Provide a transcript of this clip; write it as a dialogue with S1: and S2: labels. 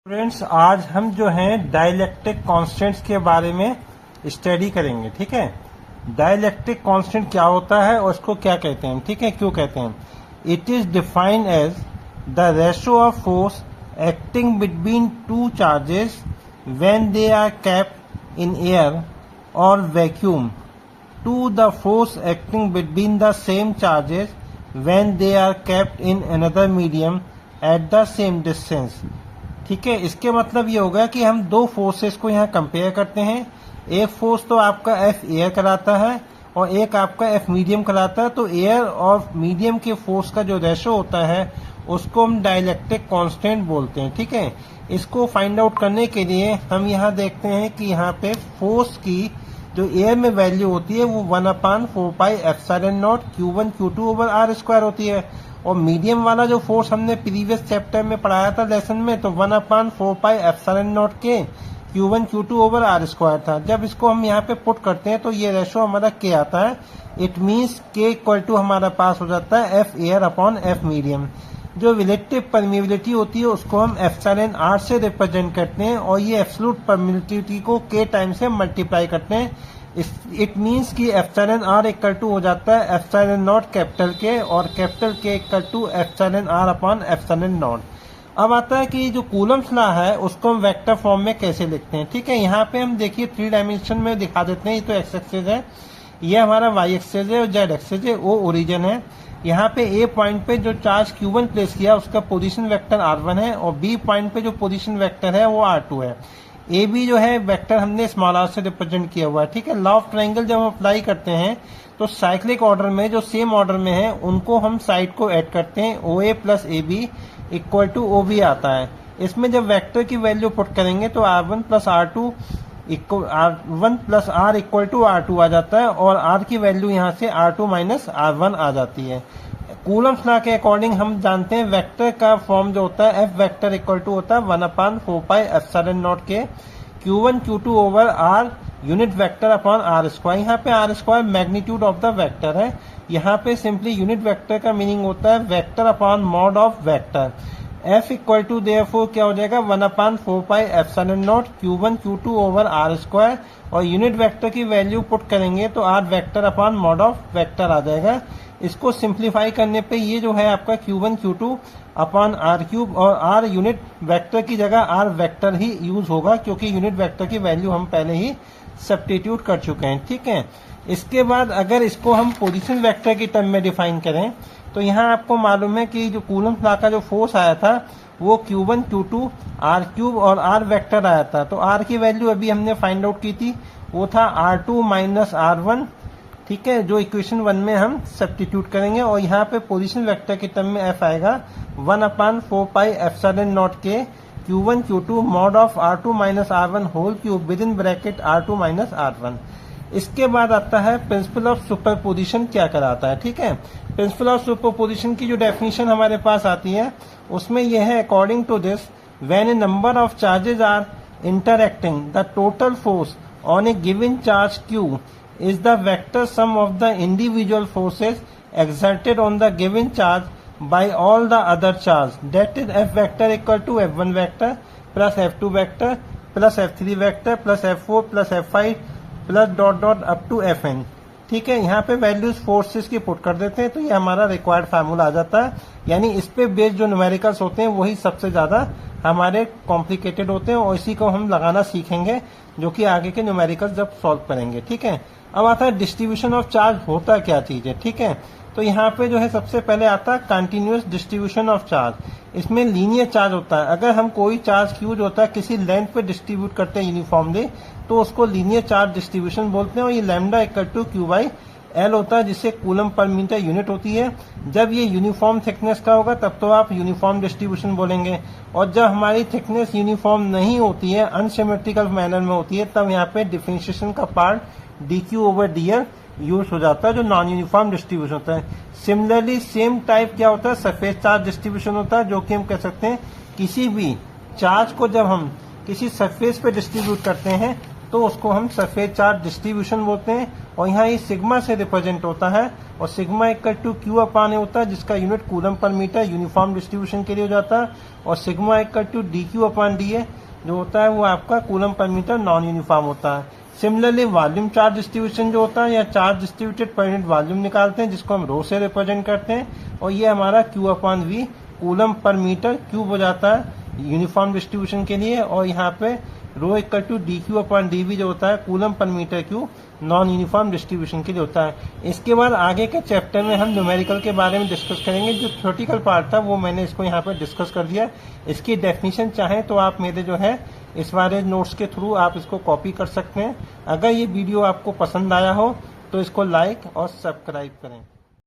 S1: Friends, आज हम जो हैं डाइलेक्ट्रिक कांस्टेंट्स के बारे में स्टडी करेंगे। ठीक है, डाइलेक्ट्रिक कांस्टेंट क्या होता है और इसको क्या कहते हैं, ठीक है, क्यों कहते हैं। It is defined as the ratio of force acting between two charges when they are kept in air और vacuum to the force acting between the same charges when they are kept in another medium at the same distance. ठीक है, इसके मतलब ये होगा कि हम दो फोर्सेस को यहाँ कंपेयर करते हैं। एक फोर्स तो आपका एफ एयर कराता है और एक आपका एफ मीडियम कराता है। तो एयर और मीडियम के फोर्स का जो रेशो होता है उसको हम डाइलेक्ट्रिक कांस्टेंट बोलते हैं। ठीक है, इसको फाइंड आउट करने के लिए हम यहाँ देखते हैं कि यहाँ पे फोर्स की जो एयर में वैल्यू होती है वो 1/4πε0 Q1 Q2 over are square होती है, और मीडियम वाला जो फोर्स हमने प्रीवियस चैप्टर में पढ़ाया था लेसन में तो 1/4πε0 के Q1 Q2 over are square था। जब इसको हम यहाँ पे पुट करते हैं तो ये रेशो हमारा K आता है। It means K equal to हमारा पास हो जाता है F air upon F medium. जो रिलेटिव परमिबिलिटी होती है उसको हम εr से रिप्रेजेंट करते हैं और ये एब्सोल्यूट परमिबिलिटी को K टाइम से मल्टीप्लाई करते हैं। इट मीन्स कि εr इक्वल टू हो जाता है ε0 कैपिटल K और capital K equal to εr upon ε0। अब आता है कि जो कूलम्स लॉ है उसको हम वेक्टर फॉर्म में कैसे लिखते हैं। ठीक है, यहाँ पे हम देखिए 3 डायमेंशन में दिखा देते हैं। ये तो एक्स एक्सिस है, ये हमारा वाई एक्सिस है और जेड एक्सिस है, वो ओरिजिन है। यहाँ पे ए पॉइंट पे जो चार्ज Q1 प्लेस किया उसका पोजीशन वेक्टर R1 है और बी पॉइंट पे जो पोजीशन वेक्टर है वो R2 है। ए बी जो है वेक्टर हमने स्मॉल आर से रिप्रेजेंट किया हुआ है। ठीक है, लॉ ऑफ ट्रायंगल जब हम अप्लाई करते हैं तो साइक्लिक ऑर्डर में जो सेम ऑर्डर में है उनको हम साइड को ऐड करते हैं। O A plus A B equal to O B आता है। इसमें जब वेक्टर की वैल्यू पुट करेंगे तो R1 plus R2 R1 plus R equal to R2 आ जाता है और R की वैल्यू यहाँ से R2 माइनस R1 आ जाती है। कूलम्स लॉ के अकॉर्डिंग हम जानते हैं वेक्टर का फॉर्म जो होता है एफ वेक्टर इक्वल टू होता है 1/4πε0 के Q1 Q2 over R unit vector upon R square. यहाँ पे R square magnitude of the vector है। यहाँ पे सिंपली यूनिट वेक्टर का मीनिंग होता है vector upon mod of vector. F equal to therefore क्या हो जाएगा 1/4πε0 Q1 Q2 over R square और यूनिट वेक्टर की वैल्यू पुट करेंगे तो R vector upon mod of vector आ जाएगा। इसको सिंप्लीफाई करने पे ये जो है आपका Q1 Q2 upon R cube और R यूनिट वेक्टर की जगह R वेक्टर ही यूज होगा क्योंकि यूनिट वेक्टर की वैल्यू हम पहले ही सब्स्टिट्यूट कर चुके हैं। ठीक है, इसके बाद अगर इसको हम पोजीशन वेक्टर की टर्म में डिफाइन करें तो यहाँ आपको मालूम है कि जो कूलम्स लॉ का जो फोर्स आया था वो Q1 Q2 R क्यूब और R वेक्टर आया था। तो R की वैल्यू अभी हमने फाइंड आउट की थी, वो था R2 माइनस R1। ठीक है, जो इक्वेशन 1 में हम सब्स्टिट्यूट करेंगे और यहाँ पे पोजीशन वेक्टर की टर्म में F आएगा 1/4πε0 के Q1 Q2 mod of R2 minus R1 whole cube within bracket R2 minus R1। इसके बाद आता है प्रिंसिपल ऑफ सुपरपोजिशन क्या कराता है। ठीक है, प्रिंसिपल ऑफ सुपरपोजिशन की जो डेफिनेशन हमारे पास आती है उसमें यह है according to this when a number of charges are interacting the total force on a given charge Q is the vector sum of the individual forces exerted on the given charge by all the other charge, that is F vector equal to F1 vector plus F2 vector plus F3 vector plus F4 plus F5 plus dot dot up to Fn। ठीक है, यहाँ पे values forces की put कर देते हैं तो ये हमारा रिक्वायर्ड फार्मूला आ जाता है। यानी इस पे बेस्ड जो न्यूमेरिकल्स होते हैं वही सबसे ज्यादा हमारे कॉम्प्लिकेटेड होते हैं और इसी को हम लगाना सीखेंगे जो कि आगे के न्यूमेरिकल्स जब सॉल्व करेंगे। ठीक है, अब आता है डिस्ट्रीब्यूशन ऑफ चार्ज होता क्या चीज है। ठीक है, तो यहाँ पे जो है सबसे पहले आता है कंटिन्यूअस डिस्ट्रीब्यूशन ऑफ चार्ज। इसमें लीनियर चार्ज होता है। अगर हम कोई चार्ज क्यू जो होता है किसी लेंथ पे डिस्ट्रीब्यूट करते हैं यूनिफॉर्मली तो उसको लीनियर चार्ज डिस्ट्रीब्यूशन बोलते हैं और ये लैम्डा इक्वल टू Q/L होता है जिससे कूलम पर मीटर यूनिट होती है। जब ये यूनिफॉर्म थिकनेस का होगा तब तो आप यूनिफॉर्म डिस्ट्रीब्यूशन बोलेंगे और जब हमारी थिकनेस यूनिफॉर्म नहीं होती है अनसिमेट्रिकल मैनर में होती है तब यहाँ पे डिफरेंशिएशन का part dq over dl use हो जाता है जो नॉन यूनिफॉर्म डिस्ट्रीब्यूशन होता है। सिमिलरली सेम टाइप क्या होता है सरफेस चार्ज डिस्ट्रीब्यूशन होता है जो कि हम कह सकते हैं किसी भी चार्ज को जब हम किसी सरफेस पे डिस्ट्रीब्यूट करते हैं तो उसको हम सफेद चार्ज डिस्ट्रीब्यूशन बोलते हैं। और यहाँ ये सिग्मा से रिप्रेजेंट होता है, और sigma equal to Q upon A होता है, जिसका unit coulomb per metre uniform distribution के लिए हो जाता है। और sigma equal to D Q upon D A जो होता है वो आपका coulomb per metre non uniform होता है। सिमिलरली वॉल्यूम चार्ज डिस्ट्रीब्यूशन जो होता है, या charge distributed per unit volume निकालते हैं, जिसको हम रो से रिप्रेजेंट करते हैं, और ये हमारा Q upon V coulomb per metre cube हो जाता है यूनिफॉर्म डिस्ट्रीब्यूशन के लिए। और यहाँ पे rho equal to D Q upon D V जो होता है coulomb per metre cube non uniform distribution के लिए होता है। इसके बाद आगे के चैप्टर में हम न्यूमेरिकल के बारे में डिस्कस करेंगे। जो थ्योरेटिकल पार्ट था वो मैंने इसको यहाँ पे डिस्कस कर दिया। इसकी डेफिनेशन चाहें तो आप मेरे जो है इस बारे नोट्स के थ्रू आप इसको कॉपी कर सकते हैं। अगर ये वीडियो आपको पसंद आया हो तो इसको लाइक और सब्सक्राइब करें।